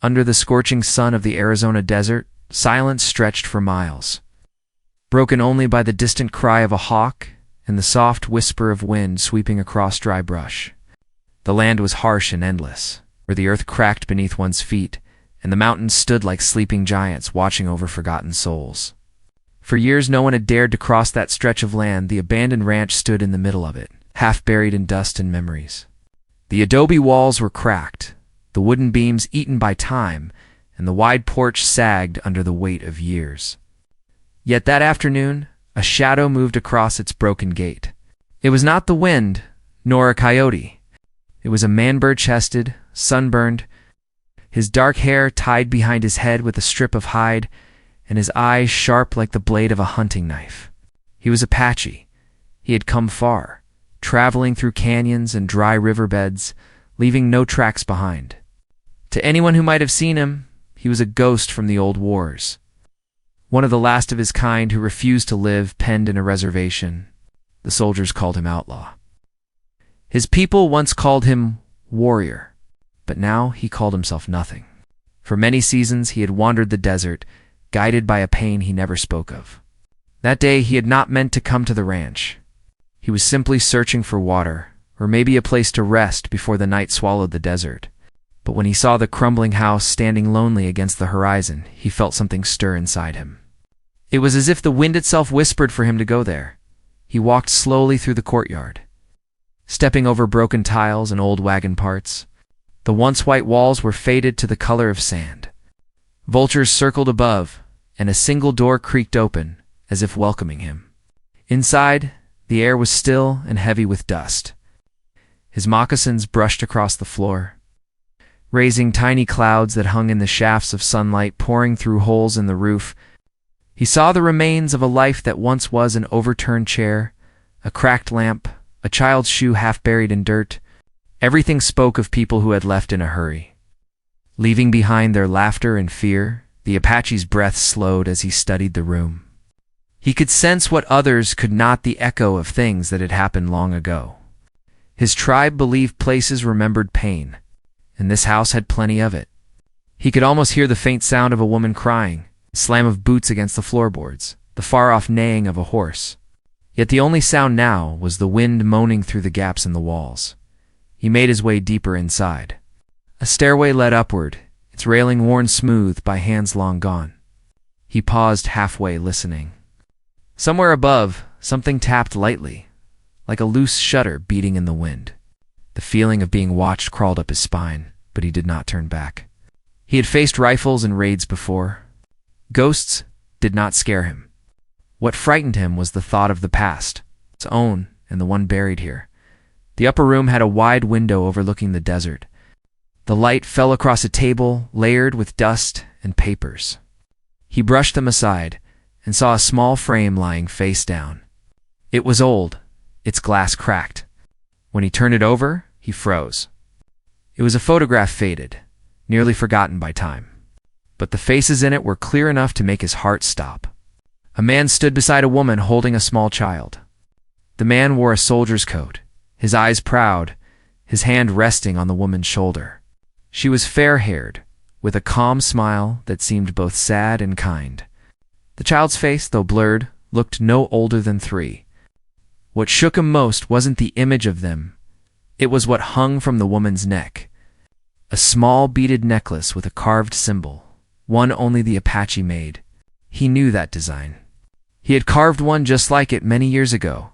Under the scorching sun of the Arizona desert, silence stretched for miles, broken only by the distant cry of a hawk and the soft whisper of wind sweeping across dry brush. The land was harsh and endless, where the earth cracked beneath one's feet, and the mountains stood like sleeping giants watching over forgotten souls. For years no one had dared to cross that stretch of land. The abandoned ranch stood in the middle of it, half buried in dust and memories. The adobe walls were cracked, the wooden beams eaten by time, and the wide porch sagged under the weight of years. Yet that afternoon, a shadow moved across its broken gate. It was not the wind, nor a coyote. It was a man bare-chested, sunburned, his dark hair tied behind his head with a strip of hide, and his eyes sharp like the blade of a hunting knife. He was Apache. He had come far, traveling through canyons and dry riverbeds, leaving no tracks behind. To anyone who might have seen him, he was a ghost from the old wars. One of the last of his kind who refused to live penned in a reservation. The soldiers called him outlaw. His people once called him warrior, but now he called himself nothing. For many seasons he had wandered the desert, guided by a pain he never spoke of. That day he had not meant to come to the ranch. He was simply searching for water, or maybe a place to rest before the night swallowed the desert. But when he saw the crumbling house standing lonely against the horizon, he felt something stir inside him. It was as if the wind itself whispered for him to go there. He walked slowly through the courtyard, stepping over broken tiles and old wagon parts. The once white walls were faded to the color of sand. Vultures circled above, and a single door creaked open, as if welcoming him. Inside, the air was still and heavy with dust. His moccasins brushed across the floor, raising tiny clouds that hung in the shafts of sunlight pouring through holes in the roof. He saw the remains of a life that once was an overturned chair, a cracked lamp, a child's shoe half buried in dirt. Everything spoke of people who had left in a hurry, leaving behind their laughter and fear. The Apache's breath slowed as he studied the room. He could sense what others could not, the echo of things that had happened long ago. His tribe believed places remembered pain, and this house had plenty of it. He could almost hear the faint sound of a woman crying, the slam of boots against the floorboards, the far-off neighing of a horse. Yet the only sound now was the wind moaning through the gaps in the walls. He made his way deeper inside. A stairway led upward, its railing worn smooth by hands long gone. He paused halfway, listening. Somewhere above, something tapped lightly, like a loose shutter beating in the wind. The feeling of being watched crawled up his spine, but he did not turn back. He had faced rifles and raids before. Ghosts did not scare him. What frightened him was the thought of the past, its own and the one buried here. The upper room had a wide window overlooking the desert. The light fell across a table layered with dust and papers. He brushed them aside and saw a small frame lying face down. It was old, its glass cracked. When he turned it over, he froze. It was a photograph faded, nearly forgotten by time. But the faces in it were clear enough to make his heart stop. A man stood beside a woman holding a small child. The man wore a soldier's coat, his eyes proud, his hand resting on the woman's shoulder. She was fair-haired, with a calm smile that seemed both sad and kind. The child's face, though blurred, looked no older than 3. What shook him most wasn't the image of them. It was what hung from the woman's neck. A small beaded necklace with a carved symbol, one only the Apache made. He knew that design. He had carved one just like it many years ago.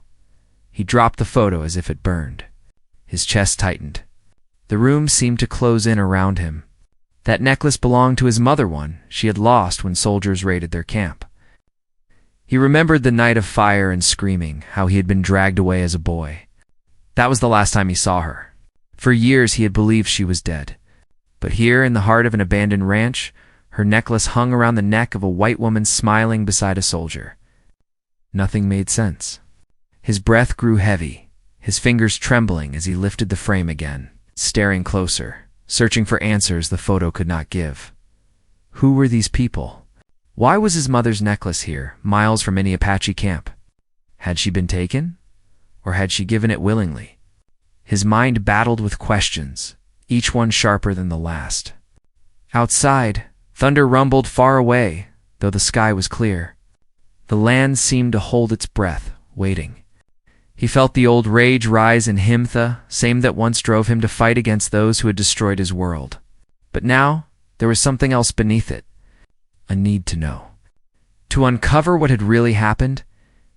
He dropped the photo as if it burned. His chest tightened. The room seemed to close in around him. That necklace belonged to his mother, one she had lost when soldiers raided their camp. He remembered the night of fire and screaming, how he had been dragged away as a boy. That was the last time he saw her. For years he had believed she was dead. But here, in the heart of an abandoned ranch, her necklace hung around the neck of a white woman smiling beside a soldier. Nothing made sense. His breath grew heavy, his fingers trembling as he lifted the frame again, staring closer, searching for answers the photo could not give. Who were these people? Why was his mother's necklace here, miles from any Apache camp? Had she been taken? Or had she given it willingly? His mind battled with questions, each one sharper than the last. Outside, thunder rumbled far away, though the sky was clear. The land seemed to hold its breath, waiting. He felt the old rage rise in him, the same that once drove him to fight against those who had destroyed his world. But now, there was something else beneath it, a need to know. To uncover what had really happened,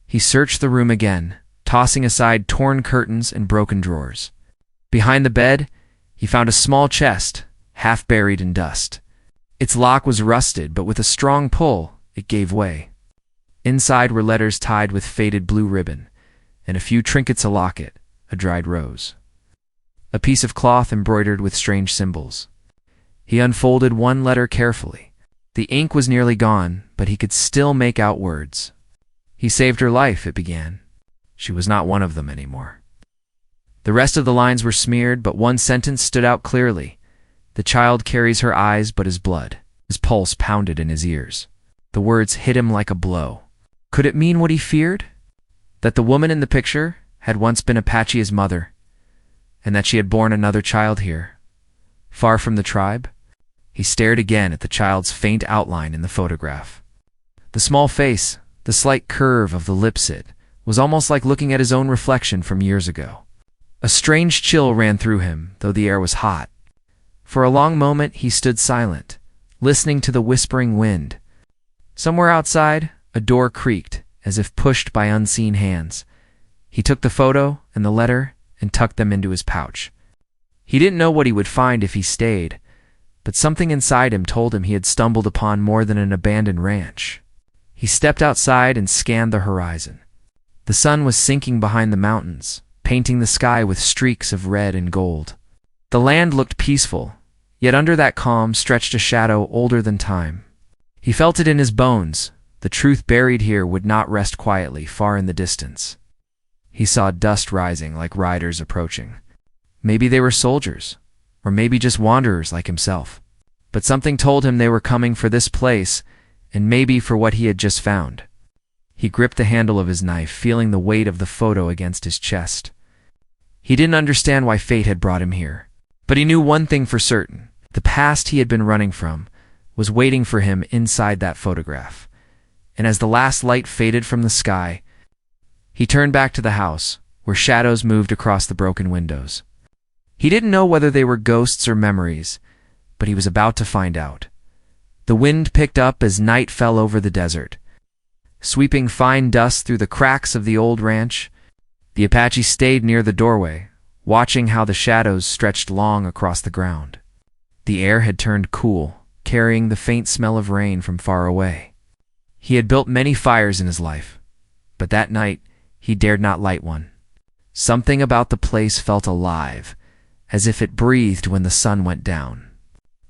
he searched the room again, tossing aside torn curtains and broken drawers. Behind the bed, he found a small chest, half buried in dust. Its lock was rusted, but with a strong pull, it gave way. Inside were letters tied with faded blue ribbon, and a few trinkets, a locket, a dried rose. A piece of cloth embroidered with strange symbols. He unfolded one letter carefully. The ink was nearly gone, but he could still make out words. "He saved her life," it began. She was not one of them anymore. The rest of the lines were smeared, but one sentence stood out clearly. "The child carries her eyes but his blood." His pulse pounded in his ears. The words hit him like a blow. Could it mean what he feared? That the woman in the picture had once been Apache's mother, and that she had borne another child here, far from the tribe? He stared again at the child's faint outline in the photograph. The small face, the slight curve of the lips, it was almost like looking at his own reflection from years ago. A strange chill ran through him, though the air was hot. For a long moment he stood silent, listening to the whispering wind. Somewhere outside, a door creaked, as if pushed by unseen hands. He took the photo and the letter and tucked them into his pouch. He didn't know what he would find if he stayed, but something inside him told him he had stumbled upon more than an abandoned ranch. He stepped outside and scanned the horizon. The sun was sinking behind the mountains, painting the sky with streaks of red and gold. The land looked peaceful, yet under that calm stretched a shadow older than time. He felt it in his bones. The truth buried here would not rest quietly far in the distance. He saw dust rising like riders approaching. Maybe they were soldiers, or maybe just wanderers like himself. But something told him they were coming for this place, and maybe for what he had just found. He gripped the handle of his knife, feeling the weight of the photo against his chest. He didn't understand why fate had brought him here, but he knew one thing for certain. The past he had been running from was waiting for him inside that photograph. And as the last light faded from the sky, he turned back to the house, where shadows moved across the broken windows. He didn't know whether they were ghosts or memories, but he was about to find out. The wind picked up as night fell over the desert, sweeping fine dust through the cracks of the old ranch. The Apache stayed near the doorway, watching how the shadows stretched long across the ground. The air had turned cool, carrying the faint smell of rain from far away. He had built many fires in his life, but that night he dared not light one. Something about the place felt alive, as if it breathed when the sun went down.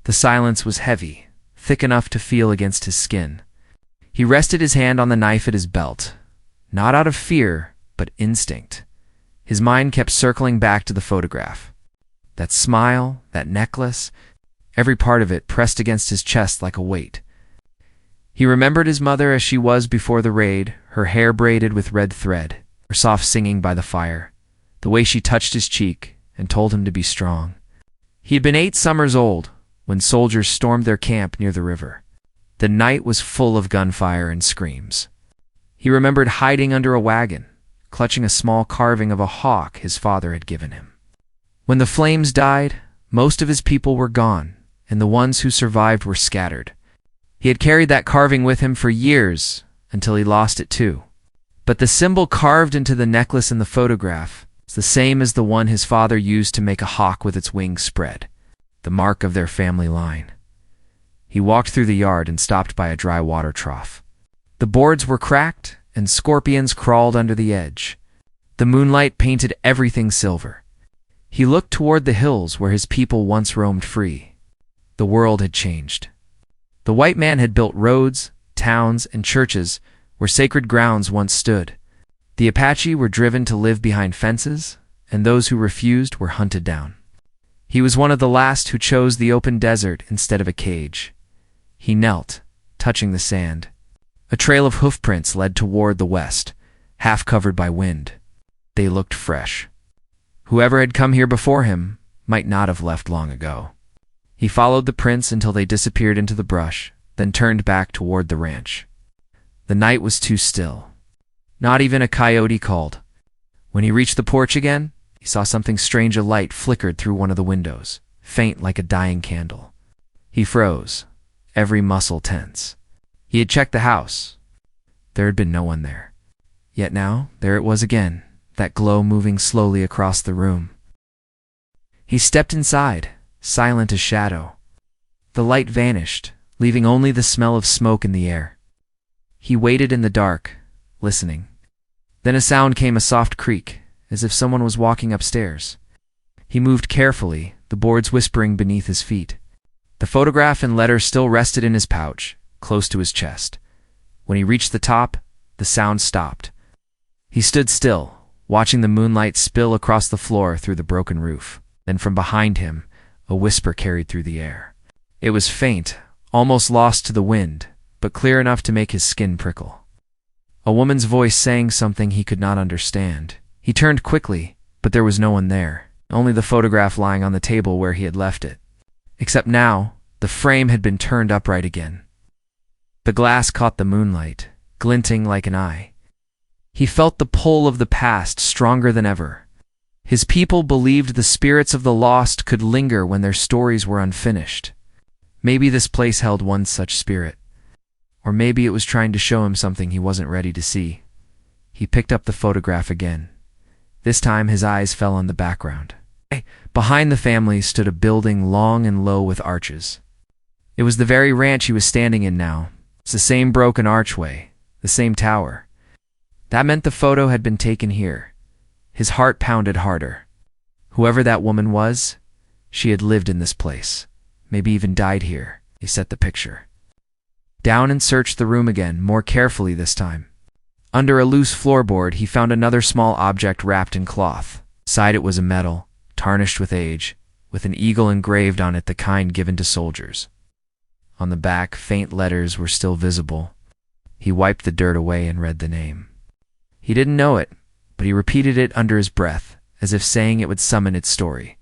The silence was heavy, thick enough to feel against his skin. He rested his hand on the knife at his belt, not out of fear, but instinct. His mind kept circling back to the photograph. That smile, that necklace, every part of it pressed against his chest like a weight. He remembered his mother as she was before the raid, her hair braided with red thread, her soft singing by the fire, the way she touched his cheek and told him to be strong. He had been 8 summers old when soldiers stormed their camp near the river. The night was full of gunfire and screams. He remembered hiding under a wagon, clutching a small carving of a hawk his father had given him. When the flames died, most of his people were gone, and the ones who survived were scattered. He had carried that carving with him for years, until he lost it too. But the symbol carved into the necklace in the photograph is the same as the one his father used to make a hawk with its wings spread, the mark of their family line. He walked through the yard and stopped by a dry water trough. The boards were cracked, and scorpions crawled under the edge. The moonlight painted everything silver. He looked toward the hills where his people once roamed free. The world had changed. The white man had built roads, towns, and churches where sacred grounds once stood. The Apache were driven to live behind fences, and those who refused were hunted down. He was one of the last who chose the open desert instead of a cage. He knelt, touching the sand. A trail of hoofprints led toward the west, half covered by wind. They looked fresh. Whoever had come here before him might not have left long ago. He He followed the prints until they disappeared into the brush, then turned back toward the ranch. The night was too still. Not even a coyote called. When he reached the porch again, he saw something strange. A light flickered through one of the windows, faint like a dying candle. He froze, every muscle tense. He had checked the house. There had been no one there. Yet now, there it was again, that glow moving slowly across the room. He stepped inside, silent as shadow. The light vanished, leaving only the smell of smoke in the air. He waited in the dark, listening. Then a sound came, a soft creak, as if someone was walking upstairs. He moved carefully, the boards whispering beneath his feet. The photograph and letter still rested in his pouch, close to his chest. When he reached the top, the sound stopped. He stood still, watching the moonlight spill across the floor through the broken roof. Then from behind him, a whisper carried through the air. It was faint, almost lost to the wind, but clear enough to make his skin prickle. A woman's voice saying something he could not understand. He turned quickly, but there was no one there, only the photograph lying on the table where he had left it. Except now, the frame had been turned upright again. The glass caught the moonlight, glinting like an eye. He felt the pull of the past stronger than ever. His people believed the spirits of the lost could linger when their stories were unfinished. Maybe this place held one such spirit. Or maybe it was trying to show him something he wasn't ready to see. He picked up the photograph again. This time his eyes fell on the background. Behind the family stood a building long and low with arches. It was the very ranch he was standing in now. It's the same broken archway, the same tower. That meant the photo had been taken here. His heart pounded harder. Whoever that woman was, she had lived in this place, maybe even died here. He set the picture down and searched the room again, more carefully this time. Under a loose floorboard, he found another small object wrapped in cloth. Inside it was a medal, tarnished with age, with an eagle engraved on it, the kind given to soldiers. On the back, faint letters were still visible. He wiped the dirt away and read the name. He didn't know it, but he repeated it under his breath, as if saying it would summon its story.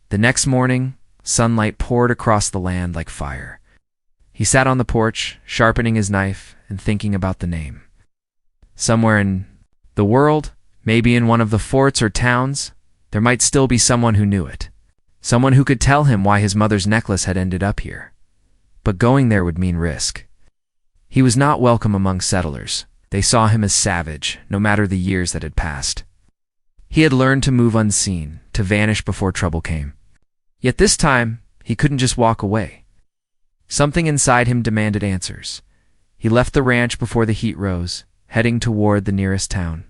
The next morning, sunlight poured across the land like fire. He sat on the porch, sharpening his knife and thinking about the name. Somewhere in the world, maybe in one of the forts or towns, there might still be someone who knew it. Someone who could tell him why his mother's necklace had ended up here. But going there would mean risk. He was not welcome among settlers. They saw him as savage, no matter the years that had passed. He had learned to move unseen, to vanish before trouble came. Yet this time, he couldn't just walk away. Something inside him demanded answers. He left the ranch before the heat rose, heading toward the nearest town.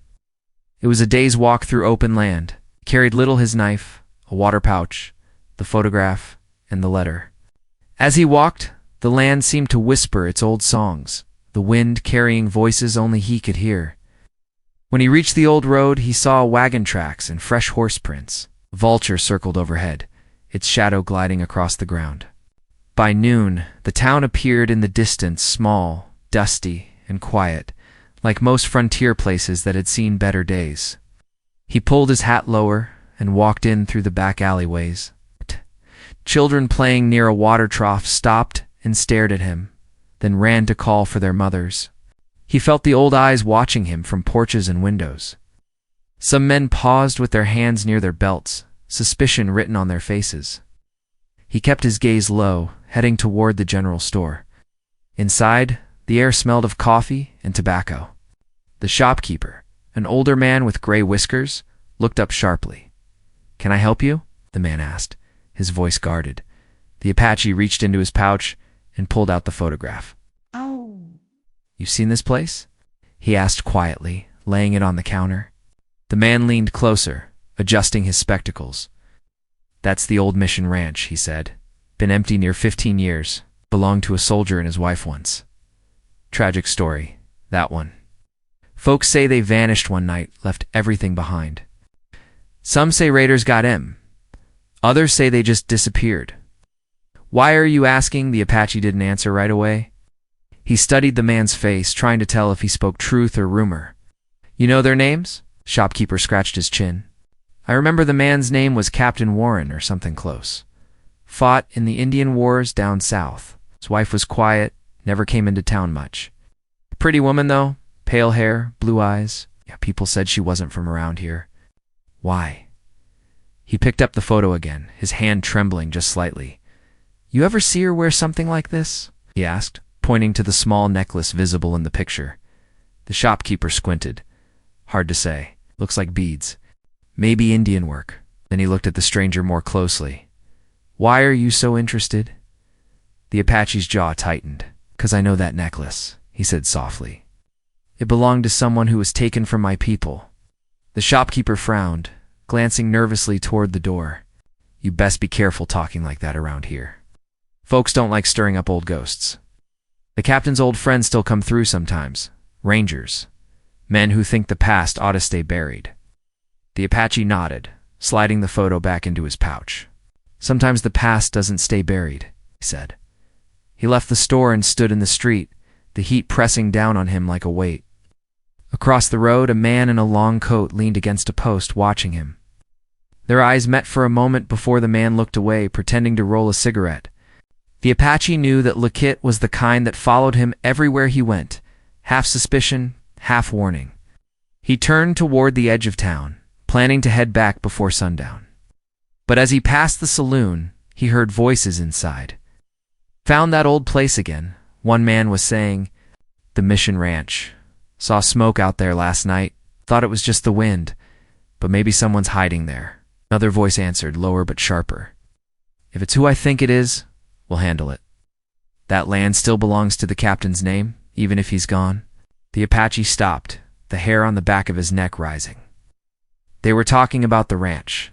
It was a day's walk through open land. He carried little: his knife, a water pouch, the photograph, and the letter. As he walked, the land seemed to whisper its old songs, the wind carrying voices only he could hear. When he reached the old road, he saw wagon tracks and fresh horse prints. A vulture circled overhead, its shadow gliding across the ground. By noon, the town appeared in the distance, small, dusty, and quiet, like most frontier places that had seen better days. He pulled his hat lower and walked in through the back alleyways. Children playing near a water trough stopped and stared at him, then ran to call for their mothers. He felt the old eyes watching him from porches and windows. Some men paused with their hands near their belts, suspicion written on their faces. He kept his gaze low, heading toward the general store. Inside, the air smelled of coffee and tobacco. The shopkeeper, an older man with gray whiskers, looked up sharply. "Can I help you?" the man asked, his voice guarded. The Apache reached into his pouch and pulled out the photograph. "Oh." "You've seen this place?" he asked quietly, laying it on the counter. The man leaned closer, adjusting his spectacles. "That's the old Mission Ranch," he said. "Been empty near 15 years. Belonged to a soldier and his wife once. Tragic story, that one. Folks say they vanished one night, left everything behind. Some say raiders got him. Others say they just disappeared." "Why are you asking?" The Apache didn't answer right away. He studied the man's face, trying to tell if he spoke truth or rumor. "You know their names?" Shopkeeper scratched his chin. "I remember the man's name was Captain Warren or something close. Fought in the Indian Wars down south. His wife was quiet, never came into town much. Pretty woman, though. Pale hair, blue eyes. Yeah, people said she wasn't from around here. Why? He picked up the photo again, his hand trembling just slightly. You ever see her wear something like this? He asked, pointing to the small necklace visible in the picture. The shopkeeper squinted. Hard to say. Looks like beads. Maybe Indian work. Then he looked at the stranger more closely. Why are you so interested? The Apache's jaw tightened. 'Cause I know that necklace, he said softly. It belonged to someone who was taken from my people. The shopkeeper frowned, glancing nervously toward the door. You best be careful talking like that around here. Folks don't like stirring up old ghosts. The captain's old friends still come through sometimes. Rangers. Men who think the past ought to stay buried. The Apache nodded, sliding the photo back into his pouch. Sometimes the past doesn't stay buried, he said. He left the store and stood in the street, the heat pressing down on him like a weight. Across the road, a man in a long coat leaned against a post, watching him. Their eyes met for a moment before the man looked away, pretending to roll a cigarette. The Apache knew that Lakit was the kind that followed him everywhere he went, half suspicion, half warning. He turned toward the edge of town, planning to head back before sundown. But as he passed the saloon, he heard voices inside. Found that old place again, one man was saying. The Mission Ranch. Saw smoke out there last night. Thought it was just the wind, but maybe someone's hiding there. Another voice answered, lower but sharper. If it's who I think it is, we'll handle it. That land still belongs to the captain's name, even if he's gone. The Apache stopped, the hair on the back of his neck rising. They were talking about the ranch.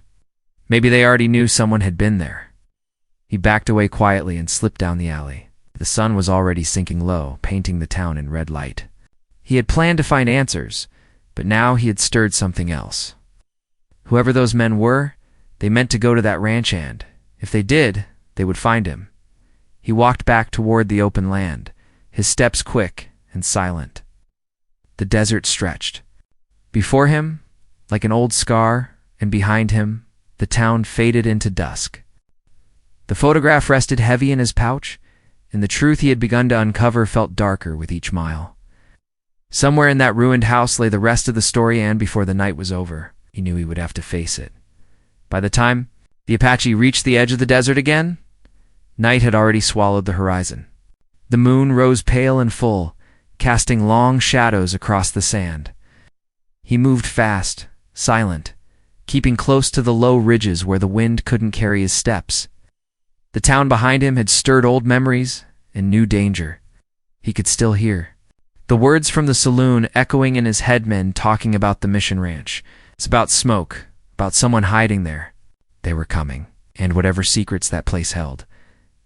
Maybe they already knew someone had been there. He backed away quietly and slipped down the alley. The sun was already sinking low, painting the town in red light. He had planned to find answers, but now he had stirred something else. Whoever those men were, they meant to go to that ranch, and, if they did, they would find him. He walked back toward the open land, his steps quick and silent. The desert stretched. Before him, like an old scar, and behind him, the town faded into dusk. The photograph rested heavy in his pouch, and the truth he had begun to uncover felt darker with each mile. Somewhere in that ruined house lay the rest of the story, and before the night was over, he knew he would have to face it. By the time the Apache reached the edge of the desert again, night had already swallowed the horizon. The moon rose pale and full, casting long shadows across the sand. He moved fast, silent, keeping close to the low ridges where the wind couldn't carry his steps. The town behind him had stirred old memories and new danger. He could still hear the words from the saloon echoing in his head, men talking about the Mission Ranch. It's about smoke, about someone hiding there. They were coming, and whatever secrets that place held,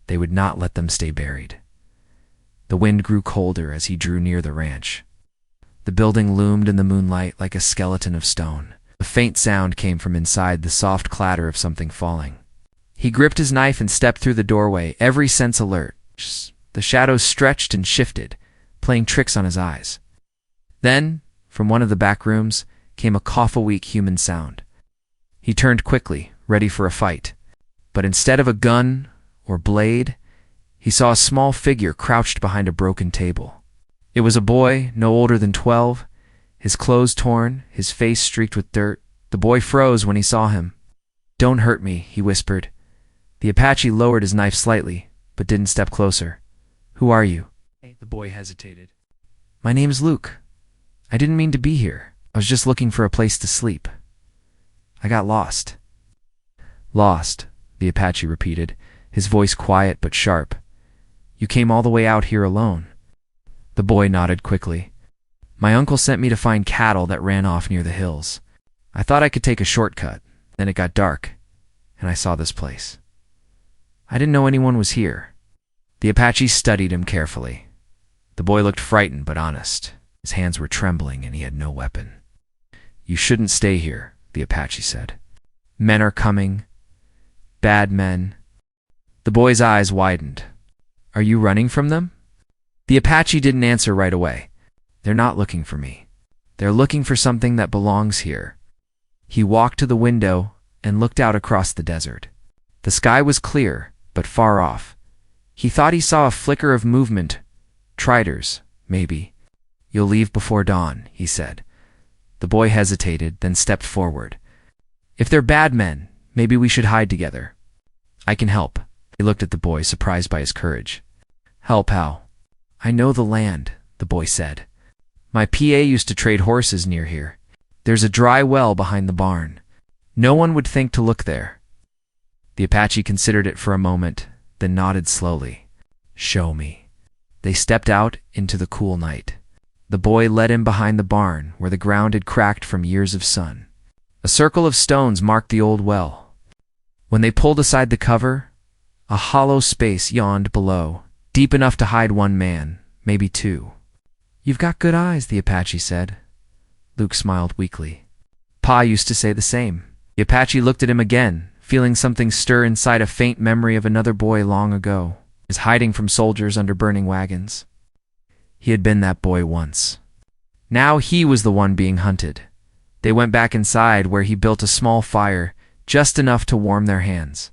they would not let them stay buried. The wind grew colder as he drew near the ranch. The building loomed in the moonlight like a skeleton of stone. A faint sound came from inside, the soft clatter of something falling. He gripped his knife and stepped through the doorway, every sense alert. The shadows stretched and shifted, playing tricks on his eyes. Then, from one of the back rooms, came a cough-a-weak human sound. He turned quickly, ready for a fight. But instead of a gun or blade, he saw a small figure crouched behind a broken table. It was a boy, no older than 12, his clothes torn, his face streaked with dirt. The boy froze when he saw him. "Don't hurt me," he whispered. The Apache lowered his knife slightly, but didn't step closer. "Who are you?" The boy hesitated. "My name's Luke. I didn't mean to be here. I was just looking for a place to sleep. I got lost." "Lost," the Apache repeated, his voice quiet but sharp. "You came all the way out here alone." The boy nodded quickly. "My uncle sent me to find cattle that ran off near the hills. I thought I could take a shortcut. Then it got dark, and I saw this place. I didn't know anyone was here." The Apache studied him carefully. The boy looked frightened but honest. His hands were trembling and he had no weapon. "You shouldn't stay here," the Apache said. "Men are coming. Bad men." The boy's eyes widened. "Are you running from them?" The Apache didn't answer right away. "They're not looking for me. They're looking for something that belongs here." He walked to the window and looked out across the desert. The sky was clear, but far off. He thought he saw a flicker of movement. Triders, maybe. You'll leave before dawn, he said. The boy hesitated, then stepped forward. If they're bad men, maybe we should hide together. I can help. He looked at the boy, surprised by his courage. Help how? I know the land, the boy said. My PA used to trade horses near here. There's a dry well behind the barn. No one would think to look there. The Apache considered it for a moment, then nodded slowly. Show me. They stepped out into the cool night. The boy led him behind the barn, where the ground had cracked from years of sun. A circle of stones marked the old well. When they pulled aside the cover, a hollow space yawned below, deep enough to hide one man, maybe two. You've got good eyes, the Apache said. Luke smiled weakly. Pa used to say the same. The Apache looked at him again, feeling something stir inside, a faint memory of another boy long ago, is hiding from soldiers under burning wagons. He had been that boy once. Now he was the one being hunted. They went back inside, where he built a small fire, just enough to warm their hands.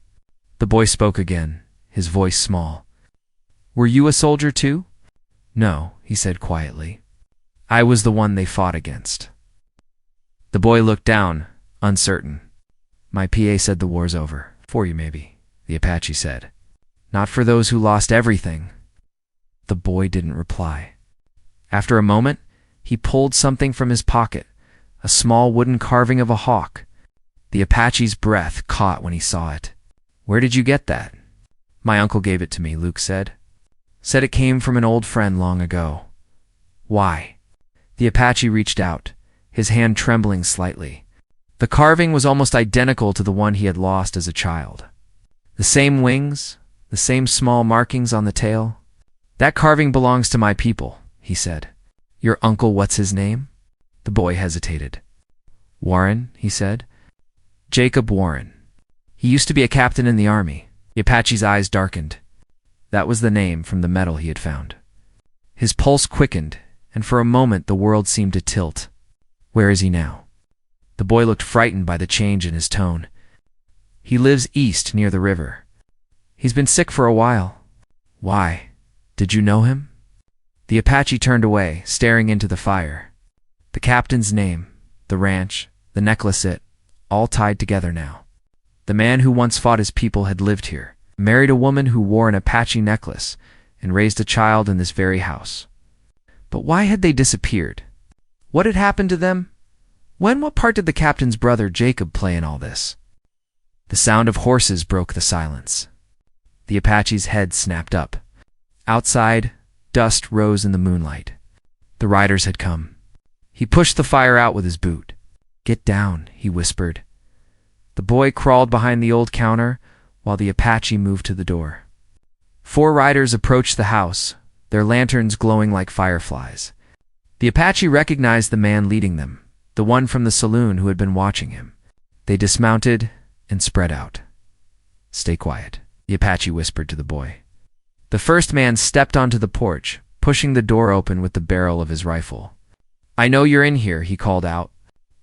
The boy spoke again, his voice small. Were you a soldier too? No, he said quietly. I was the one they fought against. The boy looked down, uncertain. My PA said the war's over. For you, maybe, the Apache said. Not for those who lost everything. The boy didn't reply. After a moment, he pulled something from his pocket, a small wooden carving of a hawk. The Apache's breath caught when he saw it. Where did you get that? My uncle gave it to me, Luke said. Said it came from an old friend long ago. Why? The Apache reached out, his hand trembling slightly. The carving was almost identical to the one he had lost as a child. The same wings, the same small markings on the tail. That carving belongs to my people, he said. Your uncle, what's his name? The boy hesitated. Warren, he said. Jacob Warren. He used to be a captain in the army. The Apache's eyes darkened. That was the name from the medal he had found. His pulse quickened, and for a moment the world seemed to tilt. Where is he now? The boy looked frightened by the change in his tone. He lives east near the river. He's been sick for a while. Why? Did you know him? The Apache turned away, staring into the fire. The captain's name, the ranch, the necklace, it, all tied together now. The man who once fought his people had lived here, married a woman who wore an Apache necklace, and raised a child in this very house. But why had they disappeared? What had happened to them? What part did the captain's brother Jacob play in all this? The sound of horses broke the silence. The Apache's head snapped up. Outside, dust rose in the moonlight. The riders had come. He pushed the fire out with his boot. Get down, he whispered. The boy crawled behind the old counter, while the Apache moved to the door. 4 riders approached the house, their lanterns glowing like fireflies. The Apache recognized the man leading them, the one from the saloon who had been watching him. They dismounted and spread out. Stay quiet, the Apache whispered to the boy. The first man stepped onto the porch, pushing the door open with the barrel of his rifle. I know you're in here, he called out.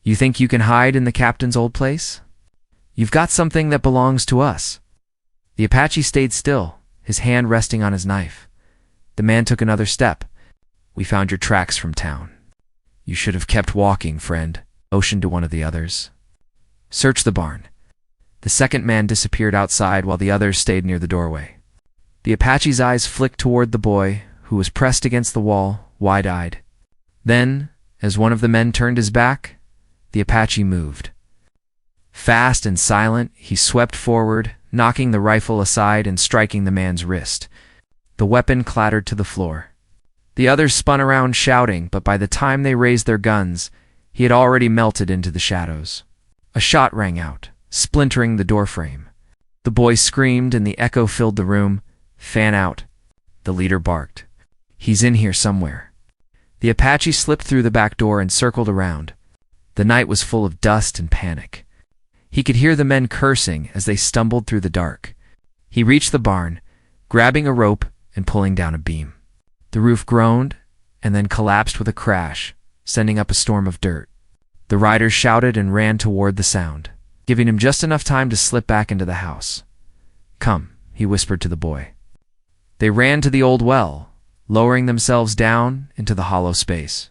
You think you can hide in the captain's old place? You've got something that belongs to us. The Apache stayed still, his hand resting on his knife. The man took another step. We found your tracks from town. You should have kept walking, friend, motioned to one of the others. Search the barn. The second man disappeared outside while the others stayed near the doorway. The Apache's eyes flicked toward the boy, who was pressed against the wall, wide-eyed. Then, as one of the men turned his back, the Apache moved. Fast and silent, he swept forward, knocking the rifle aside and striking the man's wrist. The weapon clattered to the floor. The others spun around shouting, but by the time they raised their guns, he had already melted into the shadows. A shot rang out, splintering the doorframe. The boy screamed and the echo filled the room. Fan out. The leader barked. He's in here somewhere. The Apache slipped through the back door and circled around. The night was full of dust and panic. He could hear the men cursing as they stumbled through the dark. He reached the barn, grabbing a rope and pulling down a beam. The roof groaned and then collapsed with a crash, sending up a storm of dirt. The riders shouted and ran toward the sound, giving him just enough time to slip back into the house. Come, he whispered to the boy. They ran to the old well, lowering themselves down into the hollow space.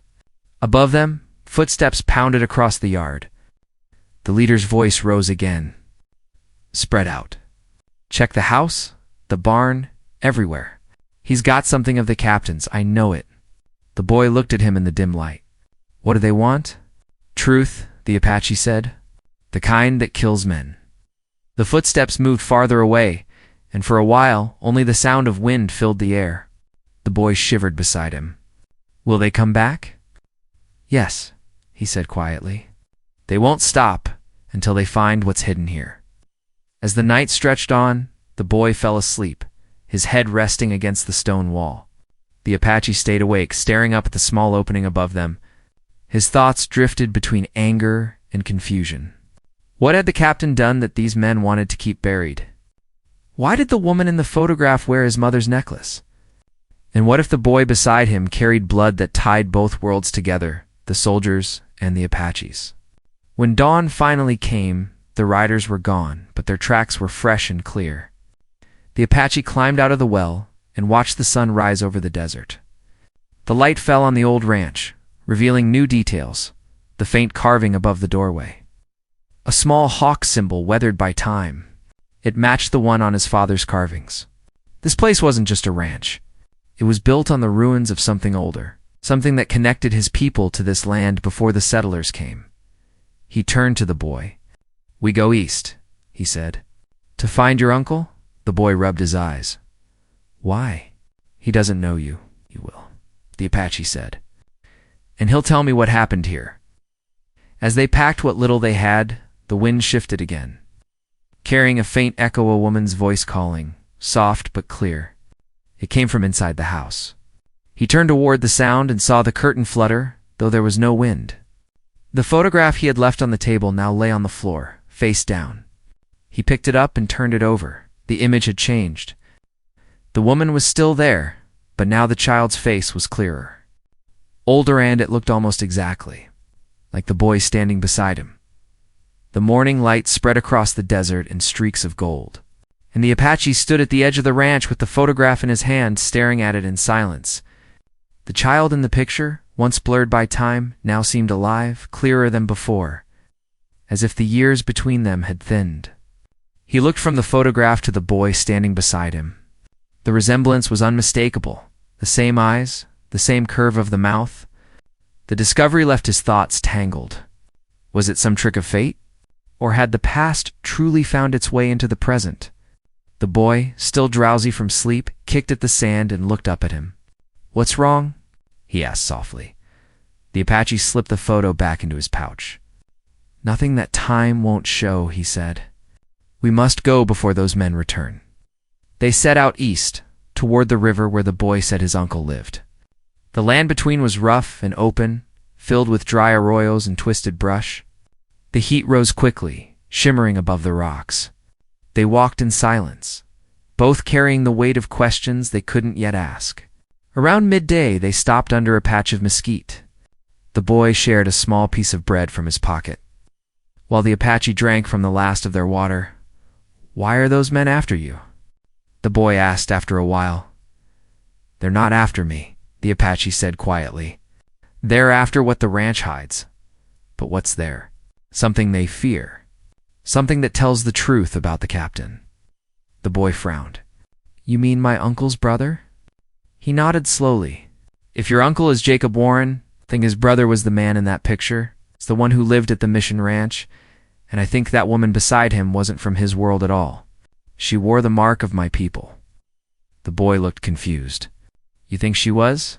Above them, footsteps pounded across the yard. The leader's voice rose again. Spread out. Check the house, the barn, everywhere. He's got something of the captain's, I know it. The boy looked at him in the dim light. What do they want? Truth, the Apache said. The kind that kills men. The footsteps moved farther away, and for a while only the sound of wind filled the air. The boy shivered beside him. Will they come back? Yes, he said quietly. They won't stop until they find what's hidden here. As the night stretched on, the boy fell asleep, his head resting against the stone wall. The Apache stayed awake, staring up at the small opening above them. His thoughts drifted between anger and confusion. What had the captain done that these men wanted to keep buried? Why did the woman in the photograph wear his mother's necklace? And what if the boy beside him carried blood that tied both worlds together, the soldiers and the Apaches? When dawn finally came, the riders were gone, but their tracks were fresh and clear. The Apache climbed out of the well and watched the sun rise over the desert. The light fell on the old ranch, revealing new details, the faint carving above the doorway. A small hawk symbol weathered by time. It matched the one on his father's carvings. This place wasn't just a ranch. It was built on the ruins of something older, something that connected his people to this land before the settlers came. He turned to the boy. We go east, he said. To find your uncle? The boy rubbed his eyes. Why? He doesn't know you. You will, the Apache said. And he'll tell me what happened here. As they packed what little they had, the wind shifted again, carrying a faint echo, a woman's voice calling, soft but clear. It came from inside the house. He turned toward the sound and saw the curtain flutter, though there was no wind. The photograph he had left on the table now lay on the floor, face down. He picked it up and turned it over. The image had changed. The woman was still there, but now the child's face was clearer. Older, and it looked almost exactly like the boy standing beside him. The morning light spread across the desert in streaks of gold, and the Apache stood at the edge of the ranch with the photograph in his hand, staring at it in silence. The child in the picture, once blurred by time, now seemed alive, clearer than before, as if the years between them had thinned. He looked from the photograph to the boy standing beside him. The resemblance was unmistakable. The same eyes, the same curve of the mouth. The discovery left his thoughts tangled. Was it some trick of fate? Or had the past truly found its way into the present? The boy, still drowsy from sleep, kicked at the sand and looked up at him. What's wrong? He asked softly. The Apache slipped the photo back into his pouch. Nothing that time won't show, he said. We must go before those men return. They set out east, toward the river where the boy said his uncle lived. The land between was rough and open, filled with dry arroyos and twisted brush. The heat rose quickly, shimmering above the rocks. They walked in silence, both carrying the weight of questions they couldn't yet ask. Around midday, they stopped under a patch of mesquite. The boy shared a small piece of bread from his pocket, while the Apache drank from the last of their water. Why are those men after you? The boy asked after a while. They're not after me, the Apache said quietly. They're after what the ranch hides. But what's there? Something they fear. Something that tells the truth about the captain. The boy frowned. You mean my uncle's brother? He nodded slowly. If your uncle is Jacob Warren, think his brother was the man in that picture. It's the one who lived at the Mission Ranch, and I think that woman beside him wasn't from his world at all. She wore the mark of my people. The boy looked confused. You think she was?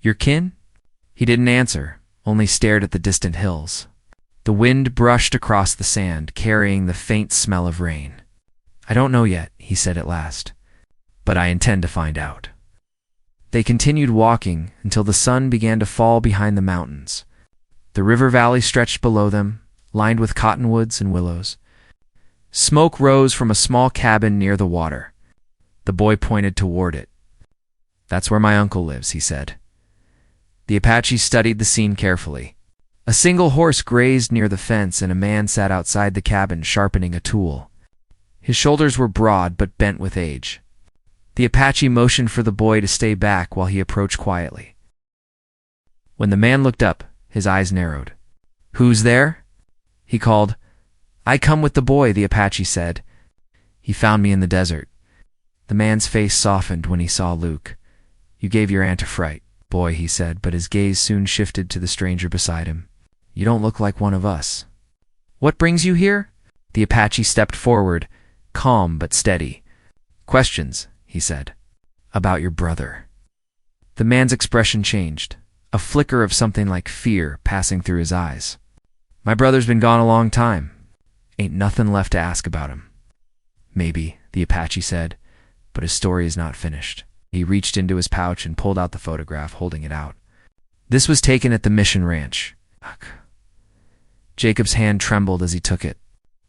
Your kin? He didn't answer, only stared at the distant hills. The wind brushed across the sand, carrying the faint smell of rain. I don't know yet, he said at last, but I intend to find out. They continued walking until the sun began to fall behind the mountains. The river valley stretched below them, lined with cottonwoods and willows. Smoke rose from a small cabin near the water. The boy pointed toward it. That's where my uncle lives, he said. The Apache studied the scene carefully. A single horse grazed near the fence, and a man sat outside the cabin sharpening a tool. His shoulders were broad but bent with age. The Apache motioned for the boy to stay back while he approached quietly. When the man looked up, his eyes narrowed. "Who's there?" he called. "I come with the boy," the Apache said. "He found me in the desert." The man's face softened when he saw Luke. "You gave your aunt a fright, boy," he said, but his gaze soon shifted to the stranger beside him. "You don't look like one of us." "What brings you here?" The Apache stepped forward, calm but steady. "Questions," he said, "about your brother." The man's expression changed, a flicker of something like fear passing through his eyes. "My brother's been gone a long time. Ain't nothing left to ask about him." "Maybe," the Apache said, "but his story is not finished." He reached into his pouch and pulled out the photograph, holding it out. "This was taken at the Mission Ranch." Jacob's hand trembled as he took it.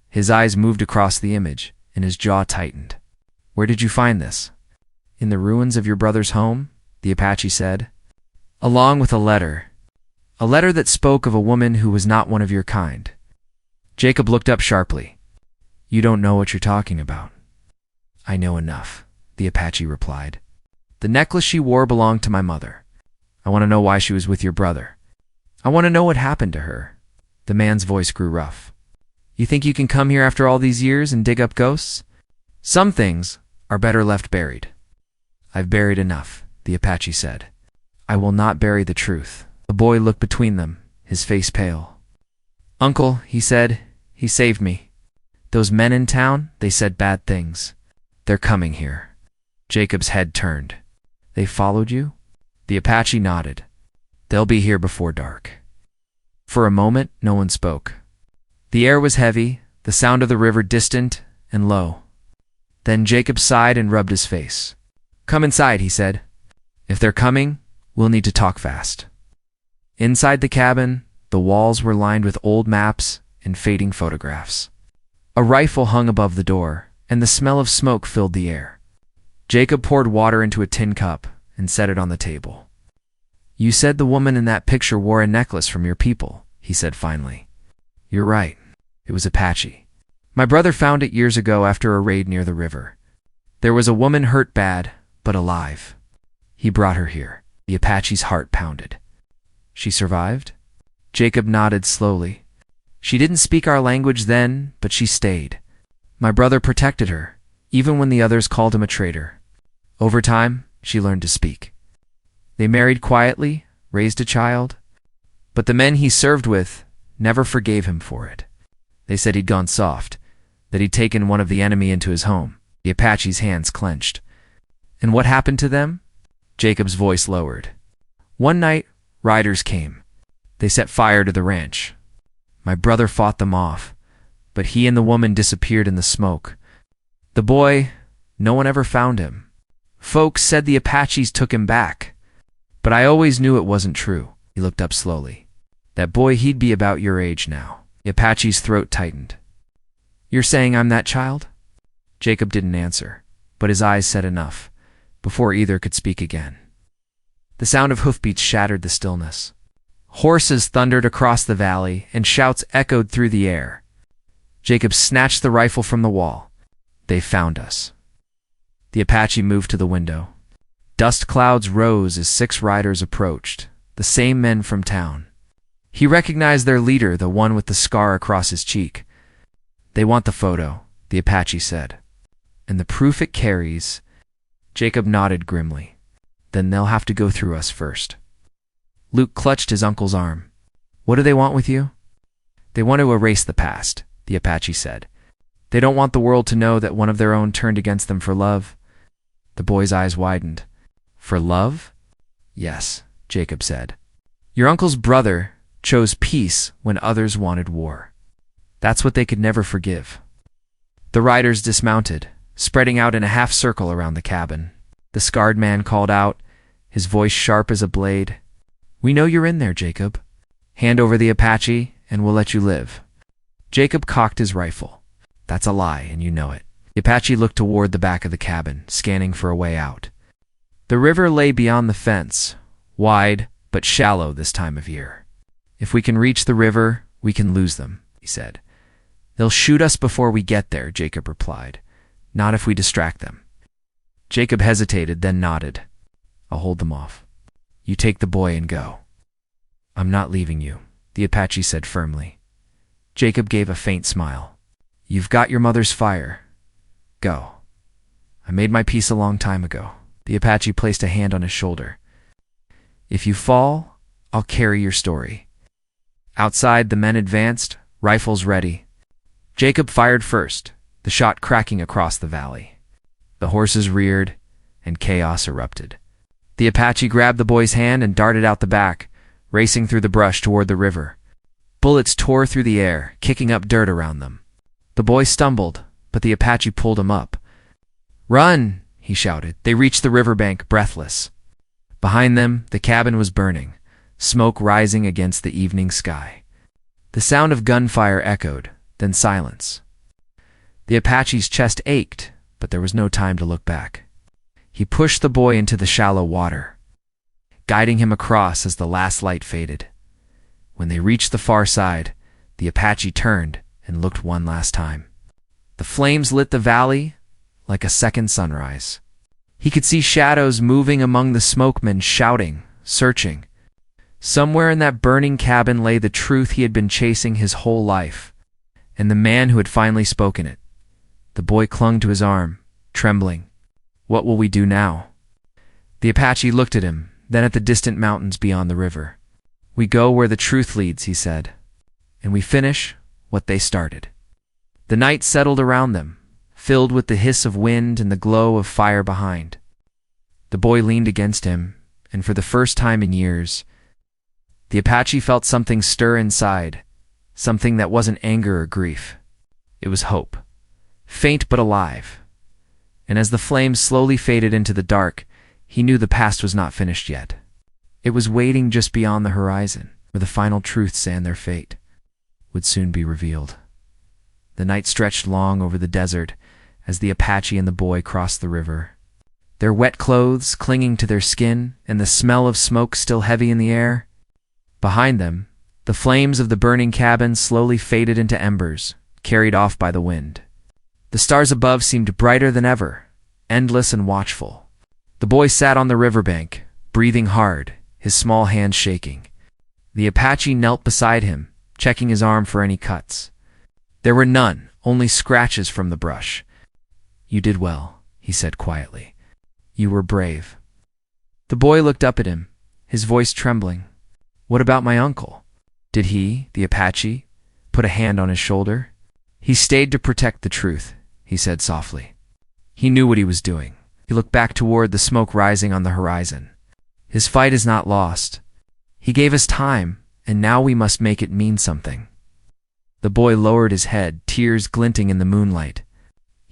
His eyes moved across the image, and his jaw tightened. "Where did you find this?" "In the ruins of your brother's home," the Apache said, "along with a letter. A letter that spoke of a woman who was not one of your kind." Jacob looked up sharply. "You don't know what you're talking about." "I know enough," the Apache replied. "The necklace she wore belonged to my mother. I want to know why she was with your brother. I want to know what happened to her." The man's voice grew rough. "You think you can come here after all these years and dig up ghosts? Some things are better left buried." "I've buried enough," the Apache said. "I will not bury the truth." The boy looked between them, his face pale. "Uncle," he said, "he saved me. Those men in town, they said bad things. They're coming here." Jacob's head turned. "They followed you?" The Apache nodded. "They'll be here before dark." For a moment, no one spoke. The air was heavy, the sound of the river distant and low. Then Jacob sighed and rubbed his face. "Come inside," he said. "If they're coming, we'll need to talk fast." Inside the cabin, the walls were lined with old maps and fading photographs. A rifle hung above the door, and the smell of smoke filled the air. Jacob poured water into a tin cup and set it on the table. "You said the woman in that picture wore a necklace from your people," he said finally. "You're right. It was Apache. My brother found it years ago after a raid near the river. There was a woman hurt bad, but alive. He brought her here." The Apache's heart pounded. "She survived?" Jacob nodded slowly. "She didn't speak our language then, but she stayed. My brother protected her, even when the others called him a traitor. Over time, she learned to speak. They married quietly, raised a child, but the men he served with never forgave him for it. They said he'd gone soft, that he'd taken one of the enemy into his home." The Apache's hands clenched. "And what happened to them?" Jacob's voice lowered. "One night, riders came. They set fire to the ranch. My brother fought them off, but he and the woman disappeared in the smoke. The boy, no one ever found him. Folks said the Apaches took him back, but I always knew it wasn't true." He looked up slowly. "That boy, he'd be about your age now." The Apache's throat tightened. "You're saying I'm that child?" Jacob didn't answer, but his eyes said enough, before either could speak again. The sound of hoofbeats shattered the stillness. Horses thundered across the valley, and shouts echoed through the air. Jacob snatched the rifle from the wall. "They found us." The Apache moved to the window. Dust clouds rose as 6 riders approached, the same men from town. He recognized their leader, the one with the scar across his cheek. "They want the photo," the Apache said. "And the proof it carries." Jacob nodded grimly. "Then they'll have to go through us first." Luke clutched his uncle's arm. "What do they want with you?" "They want to erase the past," the Apache said. "They don't want the world to know that one of their own turned against them for love." The boy's eyes widened. "For love?" "Yes," Jacob said. "Your uncle's brother chose peace when others wanted war. That's what they could never forgive." The riders dismounted, spreading out in a half circle around the cabin. The scarred man called out, his voice sharp as a blade. "We know you're in there, Jacob. Hand over the Apache, and we'll let you live." Jacob cocked his rifle. "That's a lie, and you know it." The Apache looked toward the back of the cabin, scanning for a way out. The river lay beyond the fence, wide but shallow this time of year. "If we can reach the river, we can lose them," he said. They'll shoot us before we get there, Jacob replied. Not if we distract them. Jacob hesitated, then nodded. I'll hold them off. You take the boy and go. I'm not leaving you, the Apache said firmly. Jacob gave a faint smile. You've got your mother's fire. Go. I made my peace a long time ago. The Apache placed a hand on his shoulder. If you fall, I'll carry your story. Outside, the men advanced, rifles ready. Jacob fired first, the shot cracking across the valley. The horses reared, and chaos erupted. The Apache grabbed the boy's hand and darted out the back, racing through the brush toward the river. Bullets tore through the air, kicking up dirt around them. The boy stumbled, but the Apache pulled him up. Run! He shouted. They reached the riverbank, breathless. Behind them, the cabin was burning, smoke rising against the evening sky. The sound of gunfire echoed, then silence. The Apache's chest ached, but there was no time to look back. He pushed the boy into the shallow water, guiding him across as the last light faded. When they reached the far side, the Apache turned and looked one last time. The flames lit the valley like a second sunrise. He could see shadows moving among the smokemen, shouting, searching. Somewhere in that burning cabin lay the truth he had been chasing his whole life, and the man who had finally spoken it. The boy clung to his arm, trembling. What will we do now? The Apache looked at him, then at the distant mountains beyond the river. We go where the truth leads, he said, and we finish what they started. The night settled around them, filled with the hiss of wind and the glow of fire behind. The boy leaned against him, and for the first time in years, the Apache felt something stir inside, something that wasn't anger or grief. It was hope, faint but alive. And as the flames slowly faded into the dark, he knew the past was not finished yet. It was waiting just beyond the horizon, where the final truths and their fate would soon be revealed. The night stretched long over the desert as the Apache and the boy crossed the river. Their wet clothes clinging to their skin and the smell of smoke still heavy in the air. Behind them, the flames of the burning cabin slowly faded into embers, carried off by the wind. The stars above seemed brighter than ever, endless and watchful. The boy sat on the riverbank, breathing hard, his small hands shaking. The Apache knelt beside him, checking his arm for any cuts. There were none, only scratches from the brush. You did well, he said quietly. You were brave. The boy looked up at him, his voice trembling. What about my uncle? Did he, the Apache, put a hand on his shoulder? He stayed to protect the truth, he said softly. He knew what he was doing. He looked back toward the smoke rising on the horizon. His fight is not lost. He gave us time, and now we must make it mean something. The boy lowered his head, tears glinting in the moonlight.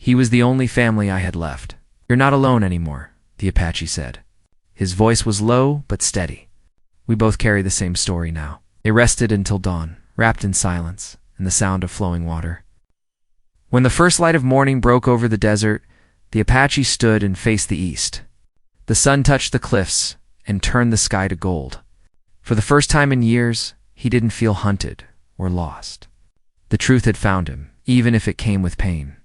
He was the only family I had left. You're not alone anymore, the Apache said. His voice was low but steady. We both carry the same story now. They rested until dawn, wrapped in silence and the sound of flowing water. When the first light of morning broke over the desert, the Apache stood and faced the east. The sun touched the cliffs and turned the sky to gold. For the first time in years, he didn't feel hunted or lost. The truth had found him, even if it came with pain.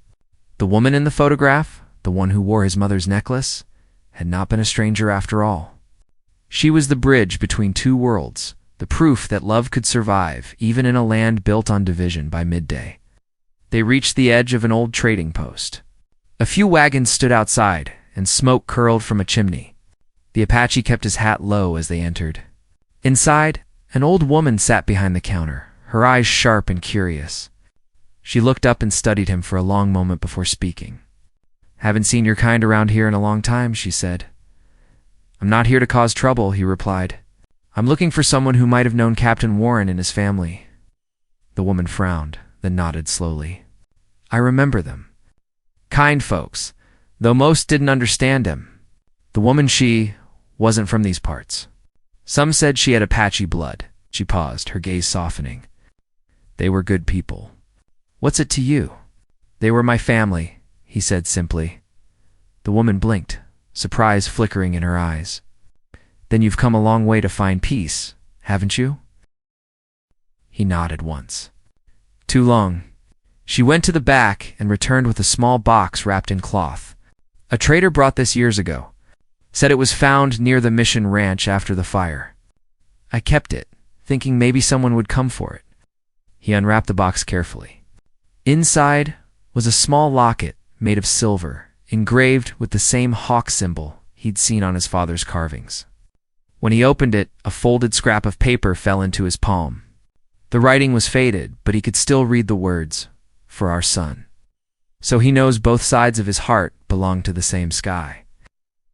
The woman in the photograph, the one who wore his mother's necklace, had not been a stranger after all. She was the bridge between two worlds, the proof that love could survive even in a land built on division by midday. They reached the edge of an old trading post. A few wagons stood outside, and smoke curled from a chimney. The Apache kept his hat low as they entered. Inside, an old woman sat behind the counter, her eyes sharp and curious. She looked up and studied him for a long moment before speaking. Haven't seen your kind around here in a long time, she said. I'm not here to cause trouble, he replied. I'm looking for someone who might have known Captain Warren and his family. The woman frowned, then nodded slowly. I remember them. Kind folks, though most didn't understand him. The woman, she wasn't from these parts. Some said she had Apache blood. She paused, her gaze softening. They were good people. What's it to you? They were my family, he said simply. The woman blinked, surprise flickering in her eyes. Then you've come a long way to find peace, haven't you? He nodded once. Too long. She went to the back and returned with a small box wrapped in cloth. A trader brought this years ago. Said it was found near the mission ranch after the fire. I kept it, thinking maybe someone would come for it. He unwrapped the box carefully. Inside was a small locket made of silver, engraved with the same hawk symbol he'd seen on his father's carvings. When he opened it, a folded scrap of paper fell into his palm. The writing was faded, but he could still read the words, "For our son." So he knows both sides of his heart belong to the same sky.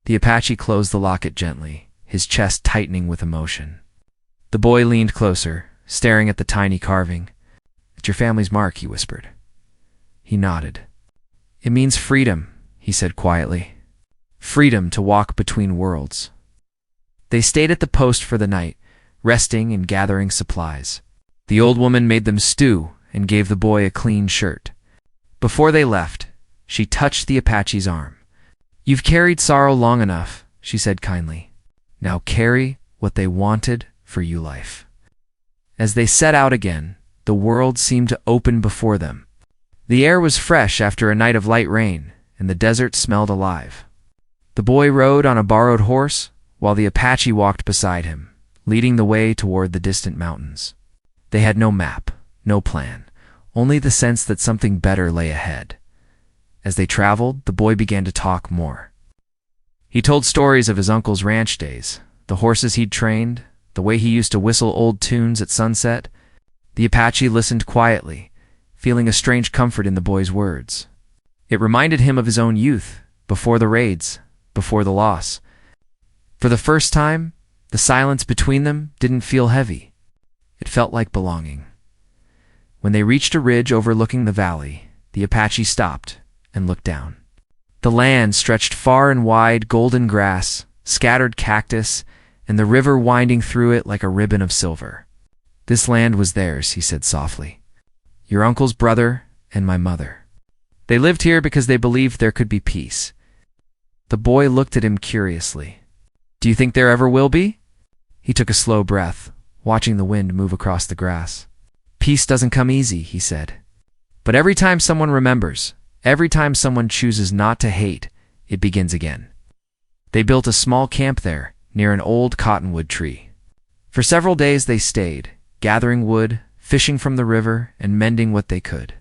The Apache closed the locket gently, his chest tightening with emotion. The boy leaned closer, staring at the tiny carving. "It's your family's mark," he whispered. He nodded. "It means freedom," he said quietly. "Freedom to walk between worlds." They stayed at the post for the night, resting and gathering supplies. The old woman made them stew and gave the boy a clean shirt. Before they left, she touched the Apache's arm. "You've carried sorrow long enough," she said kindly. "Now carry what they wanted for you life." As they set out again, the world seemed to open before them. The air was fresh after a night of light rain, and the desert smelled alive. The boy rode on a borrowed horse, while the Apache walked beside him, leading the way toward the distant mountains. They had no map, no plan, only the sense that something better lay ahead. As they traveled, the boy began to talk more. He told stories of his uncle's ranch days, the horses he'd trained, the way he used to whistle old tunes at sunset. The Apache listened quietly, feeling a strange comfort in the boy's words. It reminded him of his own youth, before the raids, before the loss. For the first time, the silence between them didn't feel heavy. It felt like belonging. When they reached a ridge overlooking the valley, the Apache stopped and looked down. The land stretched far and wide, golden grass, scattered cactus, and the river winding through it like a ribbon of silver. "This land was theirs," he said softly. "Your uncle's brother and my mother. They lived here because they believed there could be peace." The boy looked at him curiously. "Do you think there ever will be?" He took a slow breath, watching the wind move across the grass. "Peace doesn't come easy," he said. "But every time someone remembers, every time someone chooses not to hate, it begins again." They built a small camp there, near an old cottonwood tree. For several days they stayed, gathering wood, fishing from the river, and mending what they could.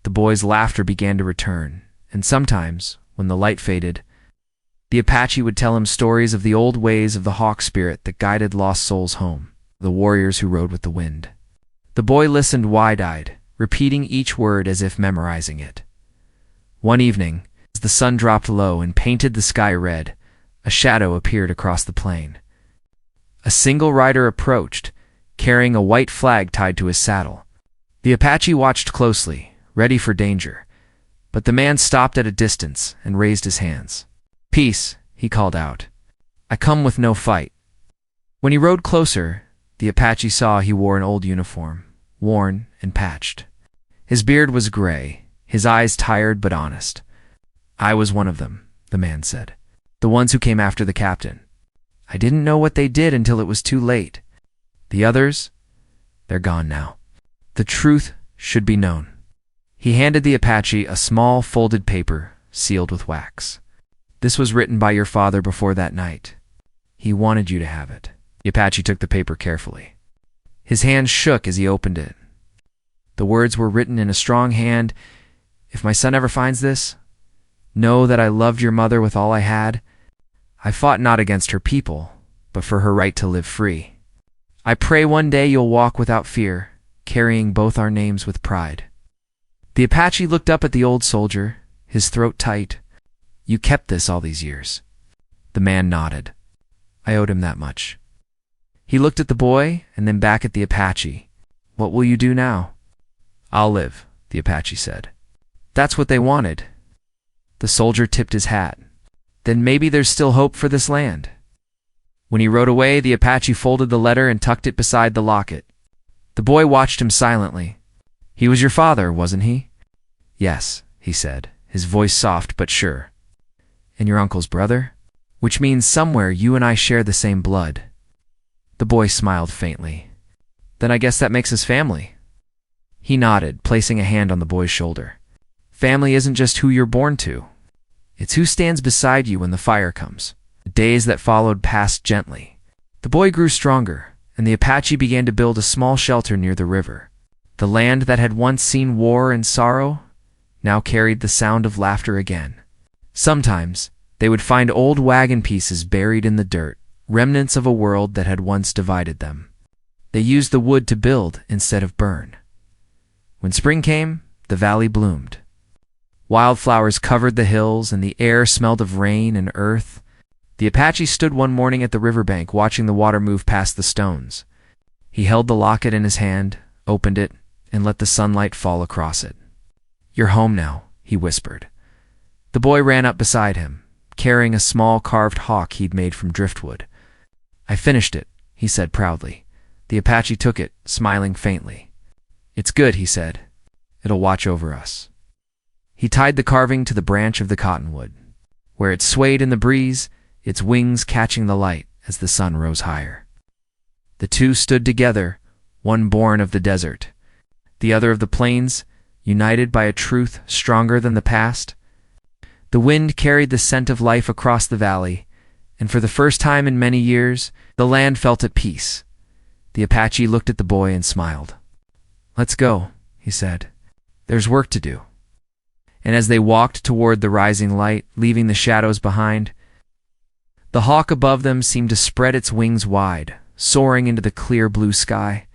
The boy's laughter began to return, and sometimes, when the light faded, the Apache would tell him stories of the old ways of the hawk spirit that guided lost souls home, the warriors who rode with the wind. The boy listened wide-eyed, repeating each word as if memorizing it. One evening, as the sun dropped low and painted the sky red, a shadow appeared across the plain. A single rider approached, carrying a white flag tied to his saddle. The Apache watched closely, ready for danger, but the man stopped at a distance and raised his hands. "Peace," he called out. "I come with no fight." When he rode closer, the Apache saw he wore an old uniform, worn and patched. His beard was gray, his eyes tired but honest. "I was one of them," the man said. "The ones who came after the captain. I didn't know what they did until it was too late. The others, they're gone now. The truth should be known." He handed the Apache a small folded paper sealed with wax. "This was written by your father before that night. He wanted you to have it." The Apache took the paper carefully. His hand shook as he opened it. The words were written in a strong hand. "If my son ever finds this, know that I loved your mother with all I had. I fought not against her people, but for her right to live free. I pray one day you'll walk without fear, carrying both our names with pride." The Apache looked up at the old soldier, his throat tight. "You kept this all these years." The man nodded. I owed him that much. He looked at the boy and then back at the Apache. "What will you do now?" "I'll live," the Apache said. "That's what they wanted." The soldier tipped his hat. "Then maybe there's still hope for this land." When he rode away, the Apache folded the letter and tucked it beside the locket. The boy watched him silently. "He was your father, wasn't he?" "Yes," he said, his voice soft but sure. "And your uncle's brother? Which means somewhere you and I share the same blood." The boy smiled faintly. "Then I guess that makes us family." He nodded, placing a hand on the boy's shoulder. Family isn't just who you're born to. It's who stands beside you when the fire comes. The days that followed passed gently. The boy grew stronger, and the Apache began to build a small shelter near the river. The land that had once seen war and sorrow now carried the sound of laughter again. Sometimes, they would find old wagon pieces buried in the dirt, remnants of a world that had once divided them. They used the wood to build instead of burn. When spring came, the valley bloomed. Wildflowers covered the hills, and the air smelled of rain and earth. The Apache stood one morning at the riverbank watching the water move past the stones. He held the locket in his hand, opened it, and let the sunlight fall across it. "You're home now," he whispered. The boy ran up beside him, carrying a small carved hawk he'd made from driftwood. "I finished it," he said proudly. The Apache took it, smiling faintly. "It's good," he said. "It'll watch over us." He tied the carving to the branch of the cottonwood, where it swayed in the breeze, its wings catching the light as the sun rose higher. The two stood together, one born of the desert, the other of the plains, united by a truth stronger than the past. The wind carried the scent of life across the valley, and for the first time in many years, the land felt at peace. The Apache looked at the boy and smiled. "Let's go," he said. "There's work to do." And as they walked toward the rising light, leaving the shadows behind, the hawk above them seemed to spread its wings wide, soaring into the clear blue sky.